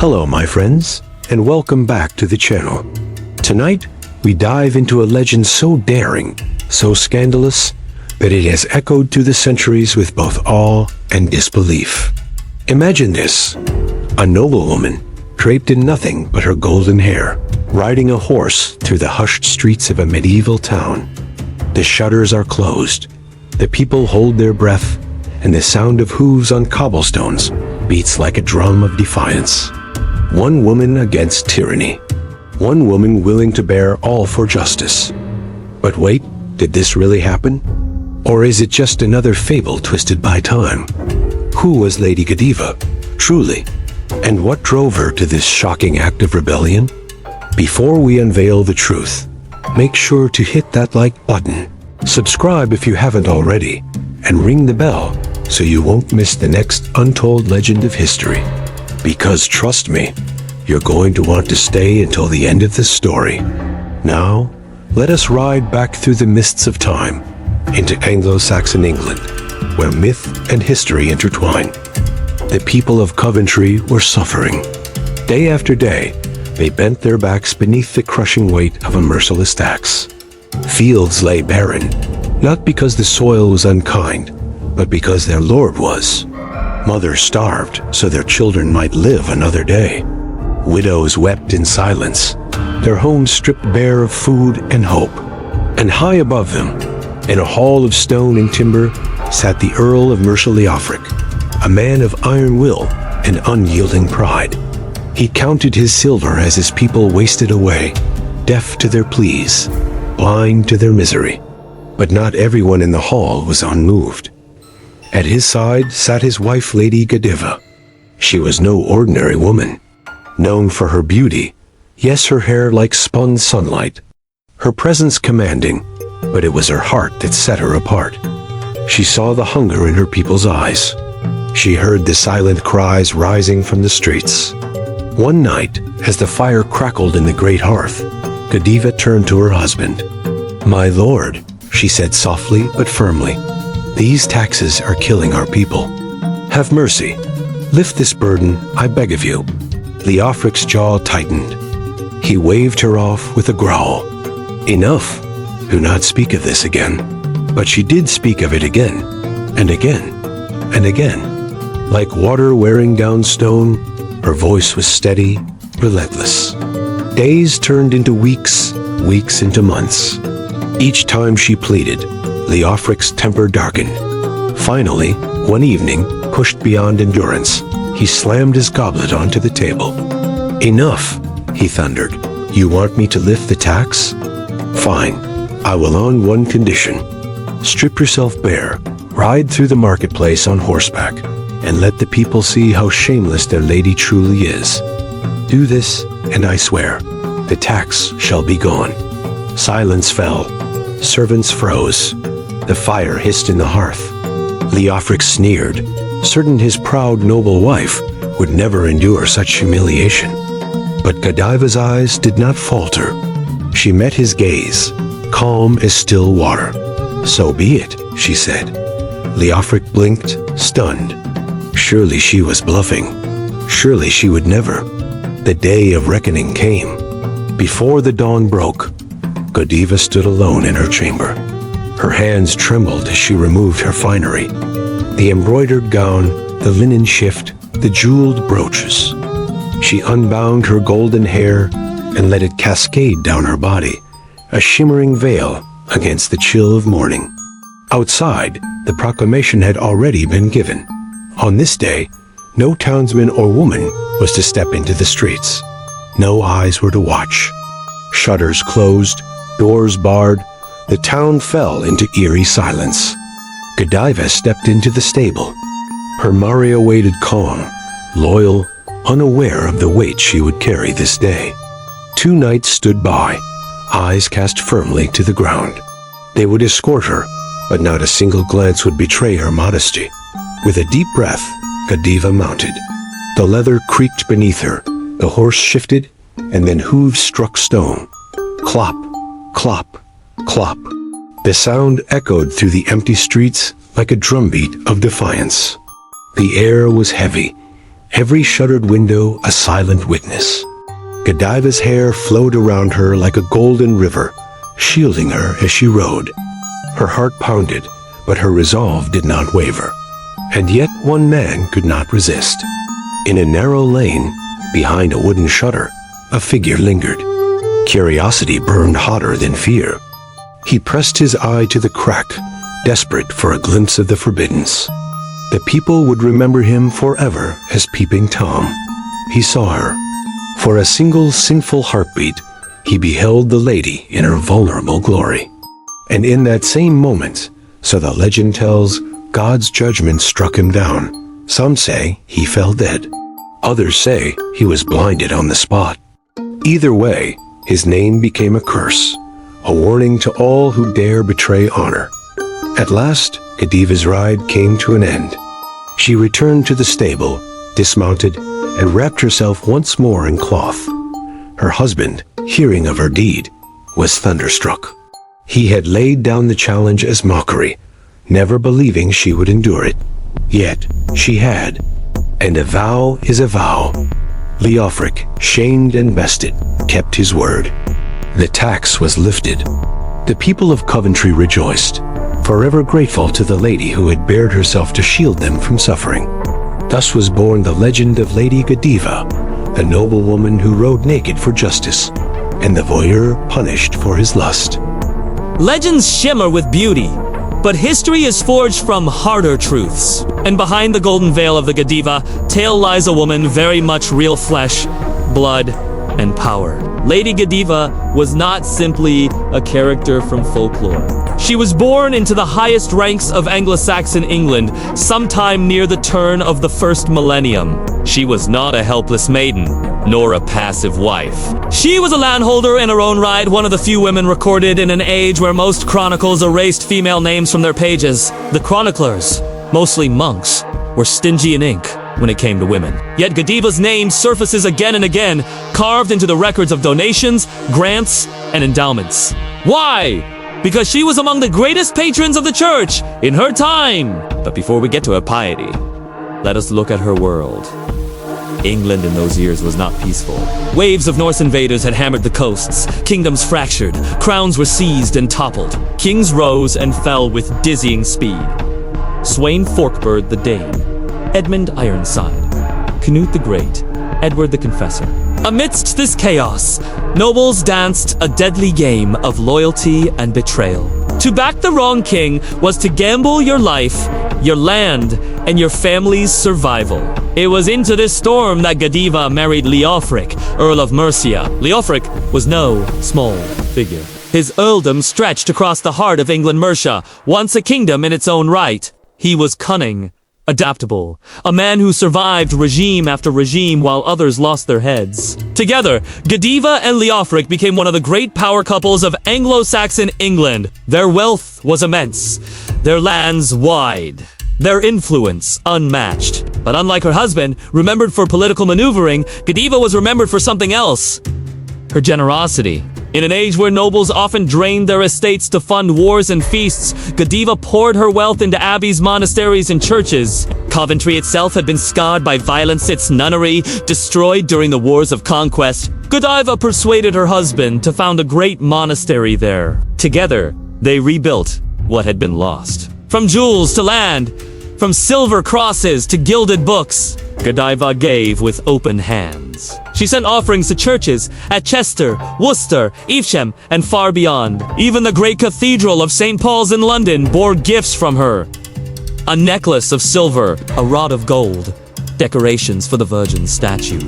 Hello my friends, and welcome back to the channel. Tonight, we dive into a legend so daring, so scandalous, that it has echoed through the centuries with both awe and disbelief. Imagine this: a noblewoman, draped in nothing but her golden hair, riding a horse through the hushed streets of a medieval town. The shutters are closed, the people hold their breath, and the sound of hooves on cobblestones beats like a drum of defiance. One woman against tyranny. One woman willing to bear all for justice. But wait, did this really happen? Or is it just another fable twisted by time? Who was Lady Godiva, truly? And what drove her to this shocking act of rebellion? Before we unveil the truth, make sure to hit that like button, subscribe if you haven't already, and ring the bell so you won't miss the next untold legend of history. Because trust me, you're going to want to stay until the end of this story. Now, let us ride back through the mists of time into Anglo-Saxon England, where myth and history intertwine. The people of Coventry were suffering. Day after day, they bent their backs beneath the crushing weight of a merciless tax. Fields lay barren, not because the soil was unkind, but because their lord was. Mothers starved so their children might live another day. Widows wept in silence, their homes stripped bare of food and hope. And high above them, in a hall of stone and timber, sat the Earl of Leofric, a man of iron will and unyielding pride. He counted his silver as his people wasted away, deaf to their pleas, blind to their misery. But not everyone in the hall was unmoved. At his side sat his wife, Lady Godiva. She was no ordinary woman, known for her beauty, yes, her hair like spun sunlight, her presence commanding, but it was her heart that set her apart. She saw the hunger in her people's eyes. She heard the silent cries rising from the streets. One night, as the fire crackled in the great hearth, Godiva turned to her husband. "My lord," she said softly but firmly, "these taxes are killing our people. Have mercy. Lift this burden, I beg of you." Leofric's jaw tightened. He waved her off with a growl. "Enough. Do not speak of this again." But she did speak of it again, and again, and again. Like water wearing down stone, her voice was steady, relentless. Days turned into weeks, weeks into months. Each time she pleaded, Leofric's temper darkened. Finally, one evening, pushed beyond endurance, he slammed his goblet onto the table. "Enough," he thundered. "You want me to lift the tax? Fine. I will on one condition. Strip yourself bare, ride through the marketplace on horseback, and let the people see how shameless their lady truly is. Do this, and I swear, the tax shall be gone." Silence fell. Servants froze. The fire hissed in the hearth. Leofric sneered, certain his proud noble wife would never endure such humiliation. But Godiva's eyes did not falter. She met his gaze, calm as still water. "So be it," she said. Leofric blinked, stunned. Surely she was bluffing. Surely she would never. The day of reckoning came. Before the dawn broke, Godiva stood alone in her chamber. Her hands trembled as she removed her finery. The embroidered gown, the linen shift, the jeweled brooches. She unbound her golden hair and let it cascade down her body, a shimmering veil against the chill of morning. Outside, the proclamation had already been given. On this day, no townsman or woman was to step into the streets. No eyes were to watch. Shutters closed, doors barred, the town fell into eerie silence. Godiva stepped into the stable. Her Maria waited calm, loyal, unaware of the weight she would carry this day. 2 knights stood by, eyes cast firmly to the ground. They would escort her, but not a single glance would betray her modesty. With a deep breath, Godiva mounted. The leather creaked beneath her, the horse shifted, and then hooves struck stone. Clop, clop, clop. The sound echoed through the empty streets like a drumbeat of defiance. The air was heavy, every shuttered window a silent witness. Godiva's hair flowed around her like a golden river, shielding her as she rode. Her heart pounded, but her resolve did not waver. And yet one man could not resist. In a narrow lane, behind a wooden shutter, a figure lingered. Curiosity burned hotter than fear. He pressed his eye to the crack, desperate for a glimpse of the forbiddance. The people would remember him forever as Peeping Tom. He saw her. For a single sinful heartbeat, he beheld the lady in her vulnerable glory. And in that same moment, so the legend tells, God's judgment struck him down. Some say he fell dead. Others say he was blinded on the spot. Either way, his name became a curse, a warning to all who dare betray honor. At last, Godiva's ride came to an end. She returned to the stable, dismounted, and wrapped herself once more in cloth. Her husband, hearing of her deed, was thunderstruck. He had laid down the challenge as mockery, never believing she would endure it. Yet she had, and a vow is a vow. Leofric, shamed and bested, kept his word. The tax was lifted. The people of Coventry rejoiced, forever grateful to the lady who had bared herself to shield them from suffering. Thus was born the legend of Lady Godiva, the noblewoman who rode naked for justice, and the voyeur punished for his lust. Legends shimmer with beauty, but history is forged from harder truths. And behind the golden veil of the Godiva tale lies a woman very much real flesh, blood, and power. Lady Godiva was not simply a character from folklore. She was born into the highest ranks of Anglo-Saxon England sometime near the turn of the first millennium. She was not a helpless maiden, nor a passive wife. She was a landholder in her own right, one of the few women recorded in an age where most chronicles erased female names from their pages. The chroniclers, mostly monks, were stingy in ink when it came to women. Yet Godiva's name surfaces again and again, carved into the records of donations, grants, and endowments. Why? Because she was among the greatest patrons of the church in her time. But before we get to her piety, let us look at her world. England in those years was not peaceful. Waves of Norse invaders had hammered the coasts, kingdoms fractured, crowns were seized and toppled, kings rose and fell with dizzying speed. Sweyn Forkbeard the Dane, Edmund Ironside, Canute the Great, Edward the Confessor. Amidst this chaos, nobles danced a deadly game of loyalty and betrayal. To back the wrong king was to gamble your life, your land, and your family's survival. It was into this storm that Godiva married Leofric, Earl of Mercia. Leofric was no small figure. His earldom stretched across the heart of England Mercia, once a kingdom in its own right. He was cunning, adaptable, a man who survived regime after regime while others lost their heads. Together, Godiva and Leofric became one of the great power couples of Anglo-Saxon England. Their wealth was immense, their lands wide, their influence unmatched. But unlike her husband, remembered for political maneuvering, Godiva was remembered for something else: her generosity. In an age where nobles often drained their estates to fund wars and feasts, Godiva poured her wealth into abbeys, monasteries, and churches. Coventry itself had been scarred by violence, its nunnery destroyed during the wars of conquest. Godiva persuaded her husband to found a great monastery there. Together, they rebuilt what had been lost. From jewels to land, from silver crosses to gilded books, Godiva gave with open hands. She sent offerings to churches at Chester, Worcester, Evesham, and far beyond. Even the great cathedral of St. Paul's in London bore gifts from her. A necklace of silver, a rod of gold, decorations for the Virgin's statue.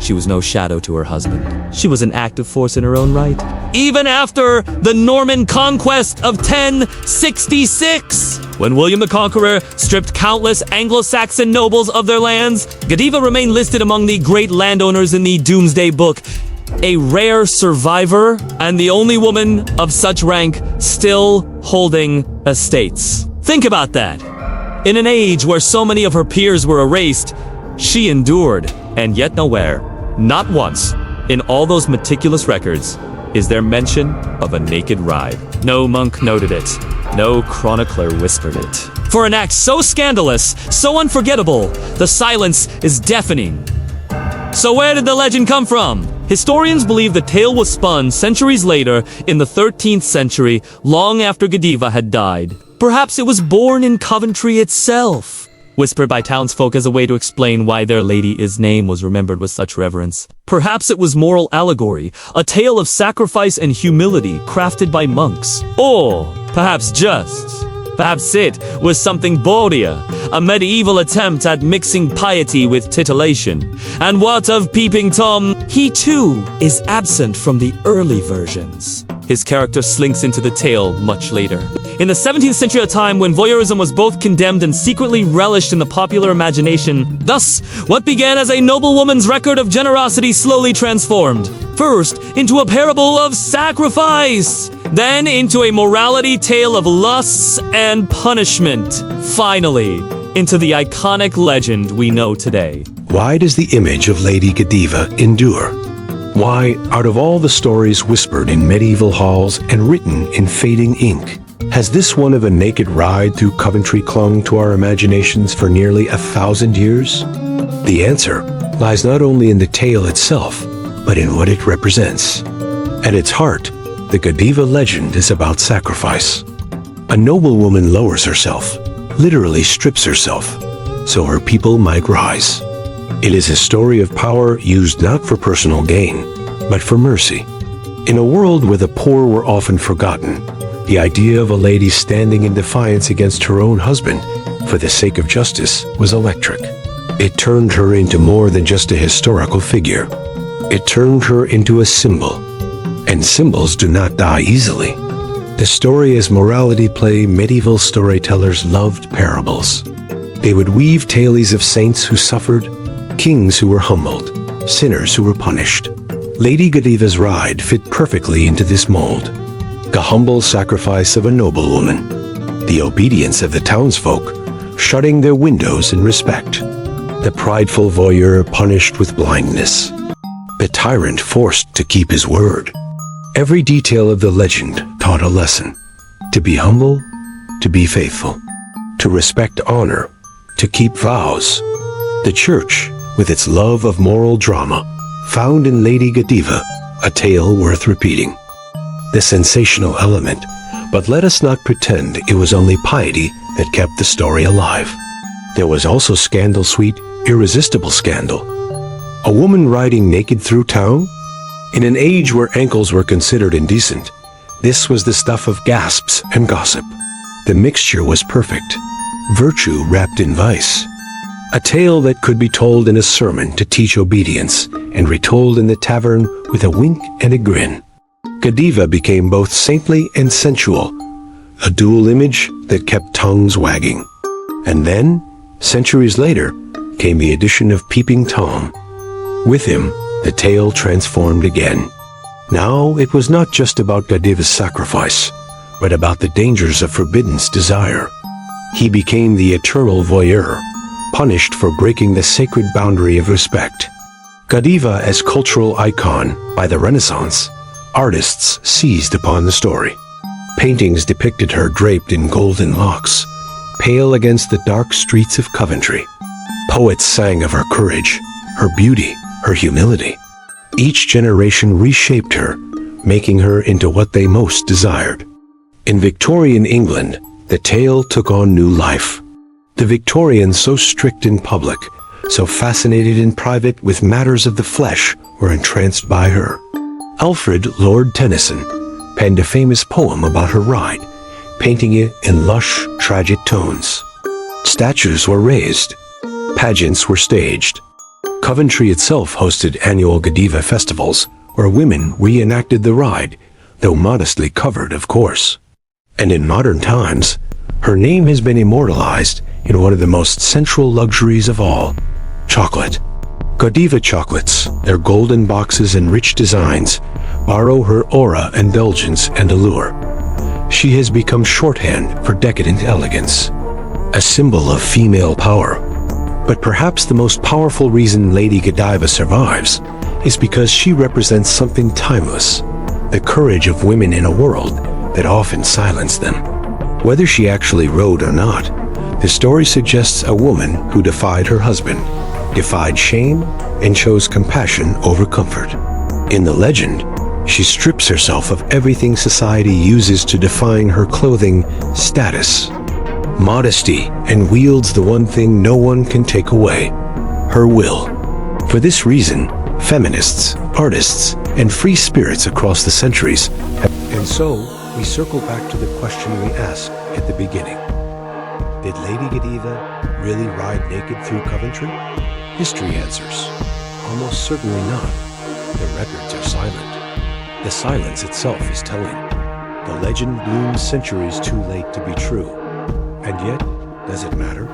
She was no shadow to her husband. She was an active force in her own right. Even after the Norman conquest of 1066, when William the Conqueror stripped countless Anglo-Saxon nobles of their lands, Godiva remained listed among the great landowners in the Doomsday Book, a rare survivor and the only woman of such rank still holding estates. Think about that. In an age where so many of her peers were erased, she endured, and yet nowhere, not once, in all those meticulous records, is there mention of a naked ride. No monk noted it. No chronicler whispered it. For an act so scandalous, so unforgettable, the silence is deafening. So where did the legend come from? Historians believe the tale was spun centuries later in the 13th century, long after Godiva had died. Perhaps it was born in Coventry itself, whispered by townsfolk as a way to explain why their lady's name was remembered with such reverence. Perhaps it was moral allegory, a tale of sacrifice and humility crafted by monks. Or perhaps it was something bawdier, a medieval attempt at mixing piety with titillation. And what of Peeping Tom? He too is absent from the early versions. His character slinks into the tale much later. In the 17th century, a time when voyeurism was both condemned and secretly relished in the popular imagination, thus, what began as a noblewoman's record of generosity slowly transformed, first into a parable of sacrifice, then into a morality tale of lusts and punishment, finally, into the iconic legend we know today. Why does the image of Lady Godiva endure? Why, out of all the stories whispered in medieval halls and written in fading ink, has this one of a naked ride through Coventry clung to our imaginations for nearly 1,000 years? The answer lies not only in the tale itself, but in what it represents. At its heart, the Godiva legend is about sacrifice. A noblewoman lowers herself, literally strips herself, so her people might rise. It is a story of power used not for personal gain, but for mercy. In a world where the poor were often forgotten, the idea of a lady standing in defiance against her own husband for the sake of justice was electric. It turned her into more than just a historical figure. It turned her into a symbol. And symbols do not die easily. The story as morality play, medieval storytellers loved parables. They would weave tales of saints who suffered, kings who were humbled, sinners who were punished. Lady Godiva's ride fit perfectly into this mold. The humble sacrifice of a noblewoman, the obedience of the townsfolk, shutting their windows in respect, the prideful voyeur punished with blindness, the tyrant forced to keep his word. Every detail of the legend taught a lesson: to be humble, to be faithful, to respect honor, to keep vows. The church, with its love of moral drama, found in Lady Godiva a tale worth repeating. The sensational element, but let us not pretend it was only piety that kept the story alive. There was also scandal, sweet, irresistible scandal. A woman riding naked through town? In an age where ankles were considered indecent, this was the stuff of gasps and gossip. The mixture was perfect, virtue wrapped in vice. A tale that could be told in a sermon to teach obedience and retold in the tavern with a wink and a grin. Godiva became both saintly and sensual, a dual image that kept tongues wagging. And then, centuries later, came the addition of Peeping Tom. With him, the tale transformed again. Now it was not just about Godiva's sacrifice, but about the dangers of forbidden desire. He became the eternal voyeur, punished for breaking the sacred boundary of respect. Godiva as cultural icon by the Renaissance, artists seized upon the story. Paintings depicted her draped in golden locks, pale against the dark streets of Coventry. Poets sang of her courage, her beauty, her humility. Each generation reshaped her, making her into what they most desired. In Victorian England, the tale took on new life. The Victorians, so strict in public, so fascinated in private with matters of the flesh, were entranced by her. Alfred Lord Tennyson penned a famous poem about her ride, painting it in lush, tragic tones. Statues were raised. Pageants were staged. Coventry itself hosted annual Godiva festivals, where women reenacted the ride, though modestly covered, of course. And in modern times, her name has been immortalized in one of the most sensual luxuries of all, chocolate. Godiva chocolates, their golden boxes and rich designs, borrow her aura, indulgence, and allure. She has become shorthand for decadent elegance, a symbol of female power. But perhaps the most powerful reason Lady Godiva survives is because she represents something timeless, the courage of women in a world that often silenced them. Whether she actually rode or not, the story suggests a woman who defied her husband, defied shame, and chose compassion over comfort. In the legend, she strips herself of everything society uses to define her clothing, status, modesty, and wields the one thing no one can take away, her will. For this reason, feminists, artists, and free spirits across the centuries have... And so, we circle back to the question we asked at the beginning. Did Lady Godiva really ride naked through Coventry? History answers, almost certainly not. The records are silent. The silence itself is telling. The legend blooms centuries too late to be true. And yet, does it matter?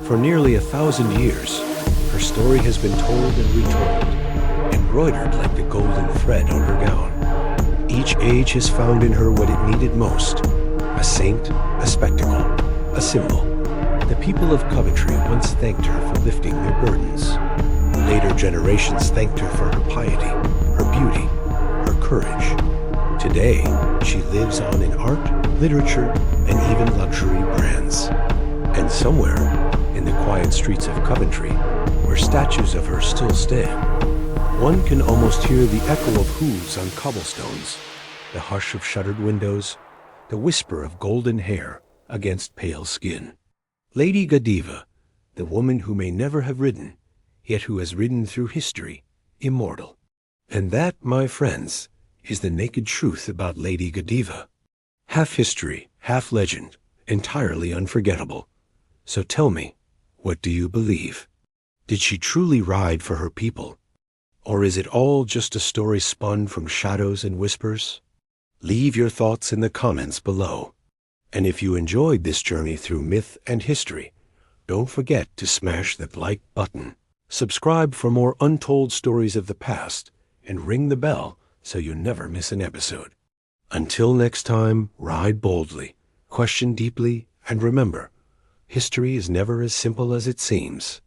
For nearly 1,000 years, her story has been told and retold, embroidered like the golden thread on her gown. Each age has found in her what it needed most: a saint, a spectacle, a symbol. The people of Coventry once thanked her for lifting their burdens. Later generations thanked her for her piety, her beauty, her courage. Today, she lives on in art, literature, and even luxury brands. And somewhere, in the quiet streets of Coventry, where statues of her still stand, one can almost hear the echo of hooves on cobblestones, the hush of shuttered windows, the whisper of golden hair against pale skin. Lady Godiva, the woman who may never have ridden, yet who has ridden through history, immortal. And that, my friends, is the naked truth about Lady Godiva. Half history, half legend, entirely unforgettable. So tell me, what do you believe? Did she truly ride for her people? Or is it all just a story spun from shadows and whispers? Leave your thoughts in the comments below. And if you enjoyed this journey through myth and history, don't forget to smash that like button. Subscribe for more untold stories of the past, and ring the bell so you never miss an episode. Until next time, ride boldly, question deeply, and remember, history is never as simple as it seems.